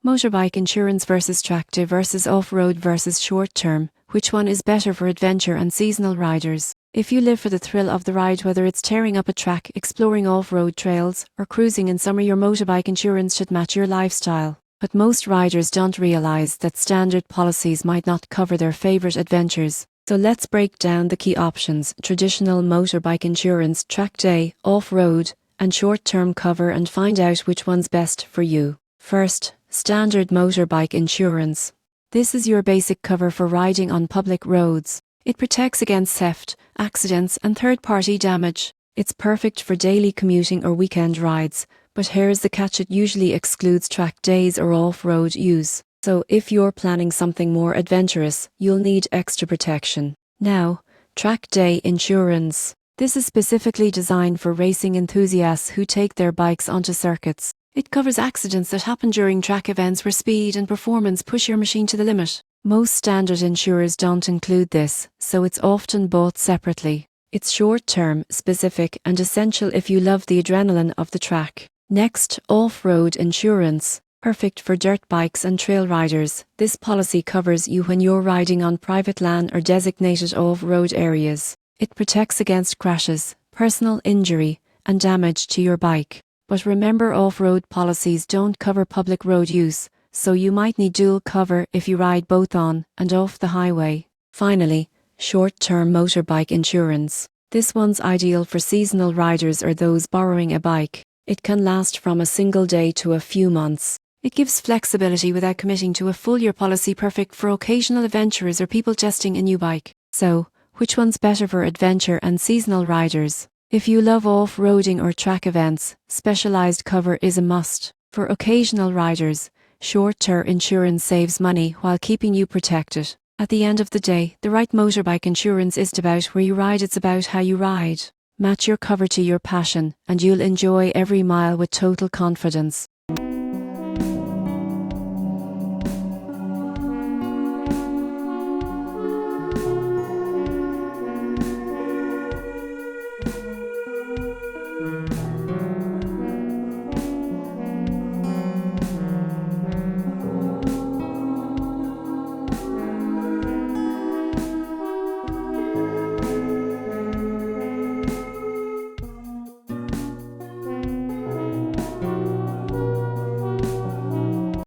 Motorbike insurance versus track day versus off-road versus short-term. Which one is better for adventure and seasonal riders? If you live for the thrill of the ride, whether it's tearing up a track, exploring off-road trails, or cruising in summer, your motorbike insurance should match your lifestyle. But most riders don't realize that standard policies might not cover their favorite adventures. So let's break down the key options: traditional motorbike insurance, track day, off-road, and short-term cover, and find out which one's best for you. First, standard motorbike insurance. This is your basic cover for riding on public roads. It protects against theft, accidents, and third-party damage. It's perfect for daily commuting or weekend rides, but here's the catch: it usually excludes track days or off-road use. So if you're planning something more adventurous, you'll need extra protection. Now, track day insurance. This is specifically designed for racing enthusiasts who take their bikes onto circuits. It covers accidents that happen during track events where speed and performance push your machine to the limit. Most standard insurers don't include this, so it's often bought separately. It's short-term, specific, and essential if you love the adrenaline of the track. Next, off-road insurance. Perfect for dirt bikes and trail riders. This policy covers you when you're riding on private land or designated off-road areas. It protects against crashes, personal injury, and damage to your bike. But remember, off-road policies don't cover public road use, so you might need dual cover if you ride both on and off the highway. Finally, short-term motorbike insurance. This one's ideal for seasonal riders or those borrowing a bike. It can last from a single day to a few months. It gives flexibility without committing to a full-year policy, perfect for occasional adventurers or people testing a new bike. So, which one's better for adventure and seasonal riders? If you love off-roading or track events, specialized cover is a must. For occasional riders, short-term insurance saves money while keeping you protected. At the end of the day, the right motorbike insurance isn't about where you ride, it's about how you ride. Match your cover to your passion, and you'll enjoy every mile with total confidence.